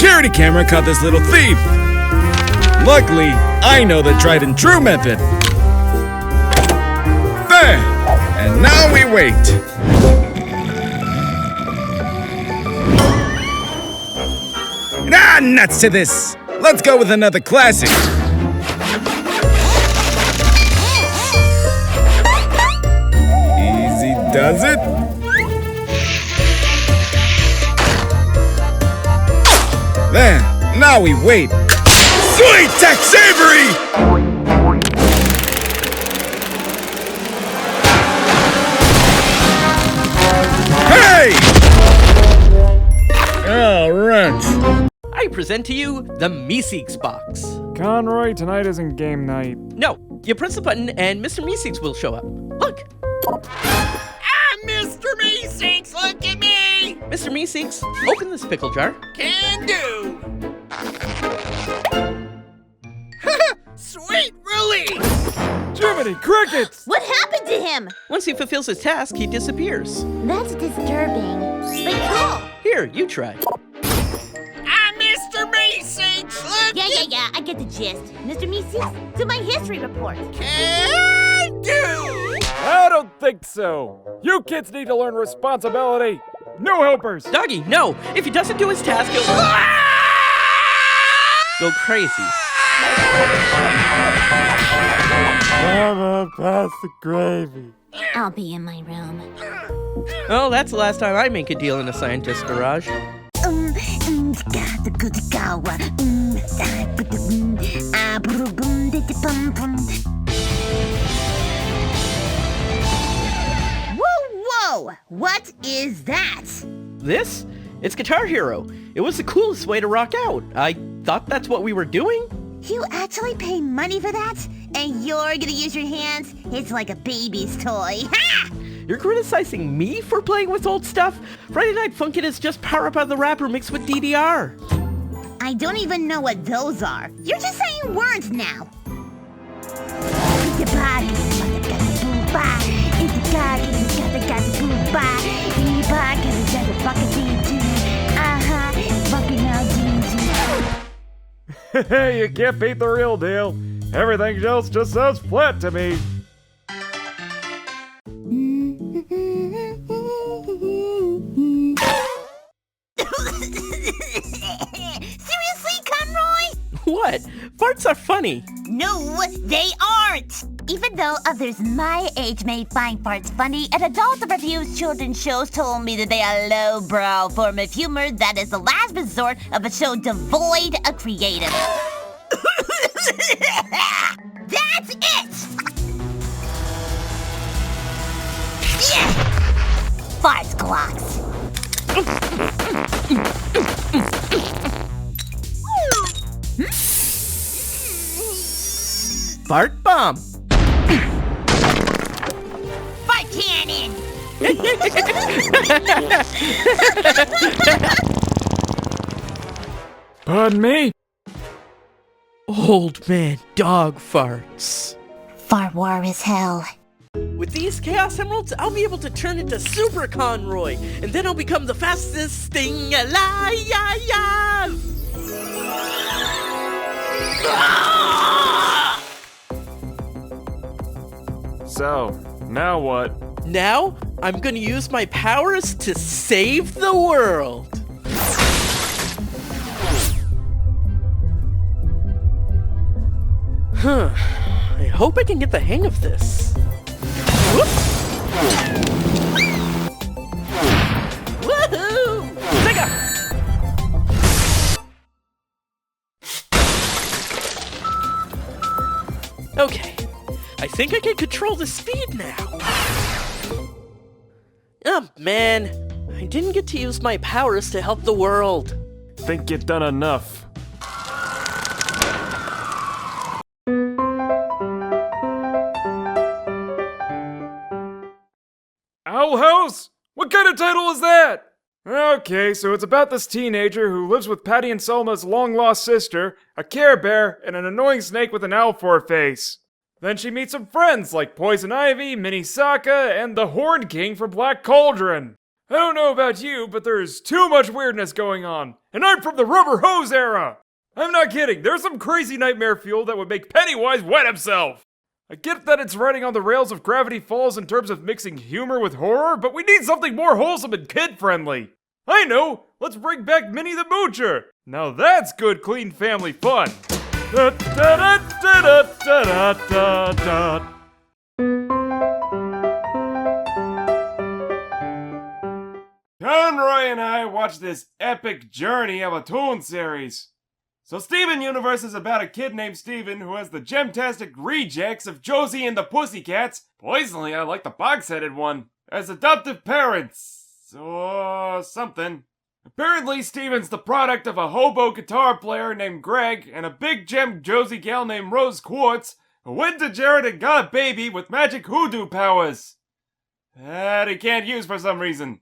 security camera caught this little thief. Luckily, I know the tried and true method. There! And now we wait. Ah, nuts to this! Let's go with another classic. Easy does it. There, now we wait. Sweet tech savory! Hey! All right. I present to you the Meeseeks box. Conroy, tonight isn't game night. No, you press the button and Mr. Meeseeks will show up. Look! I'm Mr. Meeseeks, look at me! Mr. Meeseeks, open this pickle jar. Can do! Sweet release! Jiminy Crickets! What happened to him? Once he fulfills his task, he disappears. That's disturbing. But cool. Here, you try. I'm Mr. Meeseeks, look Yeah, I get the gist. Mr. Meeseeks, do my history report. Can do! I don't think so. You kids need to learn responsibility. No helpers. Doggy, no! If he doesn't do his task, he'll go crazy. Mama, pass the gravy. I'll be in my room. Oh, that's the last time I make a deal in a scientist's garage. Whoa! What is that? This? It's Guitar Hero. It was the coolest way to rock out. I thought that's what we were doing. You actually pay money for that? And you're gonna use your hands? It's like a baby's toy. Ha! You're criticizing me for playing with old stuff? Friday Night Funkin' is just Power Up Out of the Rapper mixed with DDR. I don't even know what those are. You're just saying words now. You can't beat the real deal. Everything else just sounds flat to me. Seriously, Conroy? What? Farts are funny. No, they aren't! Even though others my age may find farts funny, an adult that reviews children's shows told me that they are lowbrow form of humor that is the last resort of a show devoid of creative. That's it! Yeah! Fart clocks. Fart bomb. Fart cannon! Pardon me? Old man dog farts. Fart war is hell. With these Chaos Emeralds, I'll be able to turn into Super Conroy, and then I'll become the fastest thing alive! So, now what? Now, I'm gonna use my powers to save the world! I hope I can get the hang of this. Whoop. Woohoo! Sega! Okay, I think I can control the speed now. Oh man, I didn't get to use my powers to help the world. Think you've done enough. Owl House? What kind of title is that? Okay, so it's about this teenager who lives with Patty and Selma's long-lost sister, a Care Bear, and an annoying snake with an owl for a face. Then she meets some friends like Poison Ivy, Minnie Saka, and the Horn King from Black Cauldron. I don't know about you, but there's too much weirdness going on. And I'm from the rubber hose era! I'm not kidding, there's some crazy nightmare fuel that would make Pennywise wet himself! I get that it's riding on the rails of Gravity Falls in terms of mixing humor with horror, but we need something more wholesome and kid-friendly. I know! Let's bring back Minnie the Moocher! Now that's good, clean family fun! Da, da, da, da, da, da, da, da. Conroy and I watched this epic journey of a Toon series. So Steven Universe is about a kid named Steven who has the gemtastic rejects of Josie and the Pussycats, poisonally I like the box-headed one, as adoptive parents, or something. Apparently Steven's the product of a hobo guitar player named Greg and a big gem Josie gal named Rose Quartz, who went to Jared and got a baby with magic hoodoo powers that he can't use for some reason.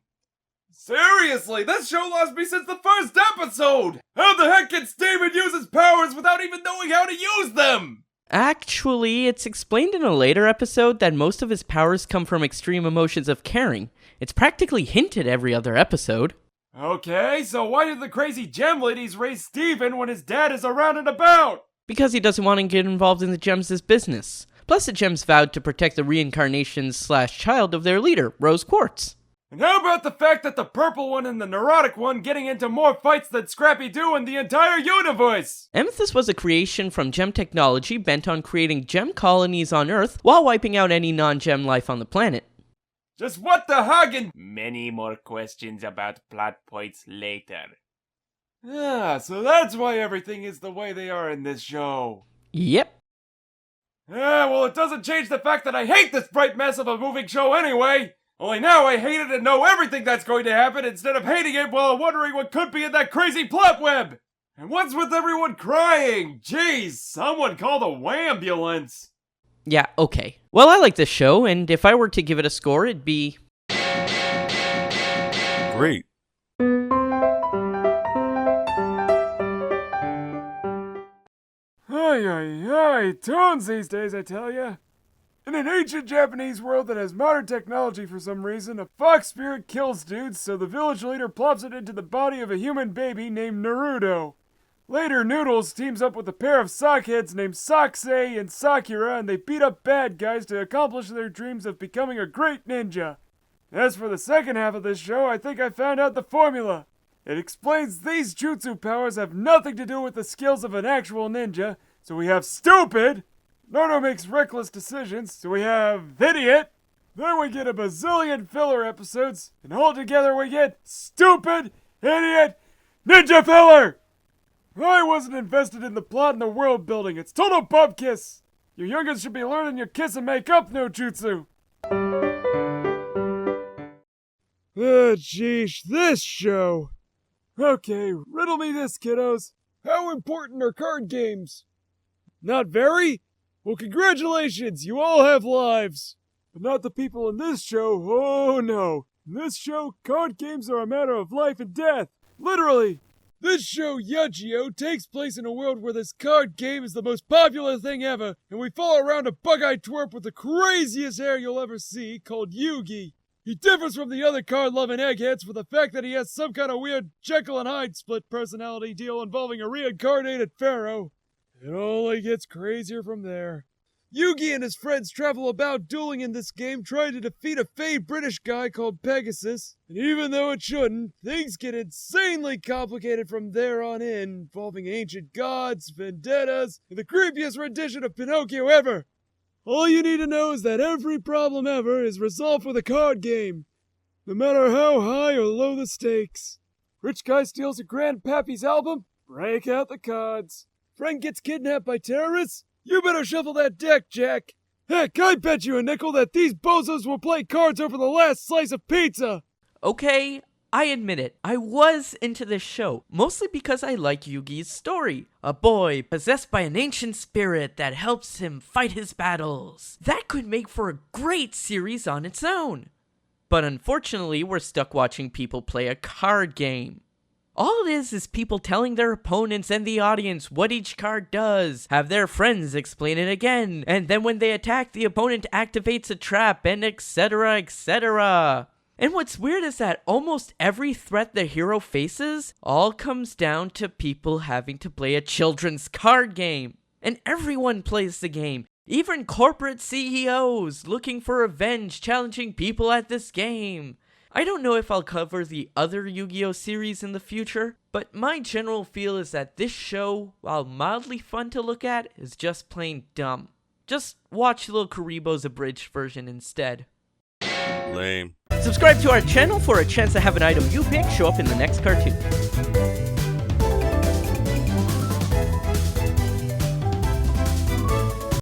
Seriously, this show lost me since the first episode! How the heck can Steven use his powers without even knowing how to use them? Actually, it's explained in a later episode that most of his powers come from extreme emotions of caring. It's practically hinted every other episode. Okay, so why did the crazy gem ladies raise Steven when his dad is around and about? Because he doesn't want to get involved in the gems' business. Plus, the gems vowed to protect the reincarnation/child of their leader, Rose Quartz. And how about the fact that the purple one and the neurotic one getting into more fights than Scrappy-Doo in the entire universe? Amethyst was a creation from gem technology bent on creating gem colonies on Earth while wiping out any non-gem life on the planet. Just what the Hagen? Many more questions about plot points later. Ah, so that's why everything is the way they are in this show. Yep. Ah, well, it doesn't change the fact that I hate this bright mess of a moving show anyway. Only now I hate it and know everything that's going to happen instead of hating it while wondering what could be in that crazy plot web. And what's with everyone crying? Jeez, someone call the wambulance. Yeah, okay. Well, I like this show, and if I were to give it a score, it'd be... Great. Ay, Toons these days, I tell ya. In an ancient Japanese world that has modern technology for some reason, a fox spirit kills dudes, so the village leader plops it into the body of a human baby named Naruto. Later, Noodles teams up with a pair of sockheads named Sakusei and Sakura, and they beat up bad guys to accomplish their dreams of becoming a great ninja. As for the second half of this show, I think I found out the formula. It explains these jutsu powers have nothing to do with the skills of an actual ninja, so we have stupid, Naruto makes reckless decisions, so we have idiot, then we get a bazillion filler episodes, and all together we get stupid, idiot, ninja filler! I wasn't invested in the plot and the world building, it's total bupkiss! You youngins should be learning your kiss and make up no jutsu! Jeesh, this show! Okay, riddle me this, kiddos. How important are card games? Not very? Well, congratulations, you all have lives. But not the people in this show, oh no. In this show, card games are a matter of life and death. Literally. This show, Yujio, takes place in a world where this card game is the most popular thing ever, and we follow around a bug-eyed twerp with the craziest hair you'll ever see, called Yugi. He differs from the other card-loving eggheads for the fact that he has some kind of weird Jekyll and Hyde split personality deal involving a reincarnated pharaoh. It only gets crazier from there. Yugi and his friends travel about dueling in this game trying to defeat a fake British guy called Pegasus. And even though it shouldn't, things get insanely complicated from there on in, involving ancient gods, vendettas, and the creepiest rendition of Pinocchio ever. All you need to know is that every problem ever is resolved with a card game, no matter how high or low the stakes. Rich guy steals a grandpappy's album? Break out the cards. Friend gets kidnapped by terrorists? You better shuffle that deck, Jack. Heck, I bet you a nickel that these bozos will play cards over the last slice of pizza. Okay, I admit it. I was into this show, mostly because I like Yugi's story. A boy possessed by an ancient spirit that helps him fight his battles. That could make for a great series on its own. But unfortunately, we're stuck watching people play a card game. All it is people telling their opponents and the audience what each card does, have their friends explain it again, and then when they attack, the opponent activates a trap, and etc, etc. And what's weird is that almost every threat the hero faces all comes down to people having to play a children's card game. And everyone plays the game. Even corporate CEOs looking for revenge, challenging people at this game. I don't know if I'll cover the other Yu-Gi-Oh series in the future, but my general feel is that this show, while mildly fun to look at, is just plain dumb. Just watch Lil Karibo's abridged version instead. Lame. Subscribe to our channel for a chance to have an item you pick show up in the next cartoon.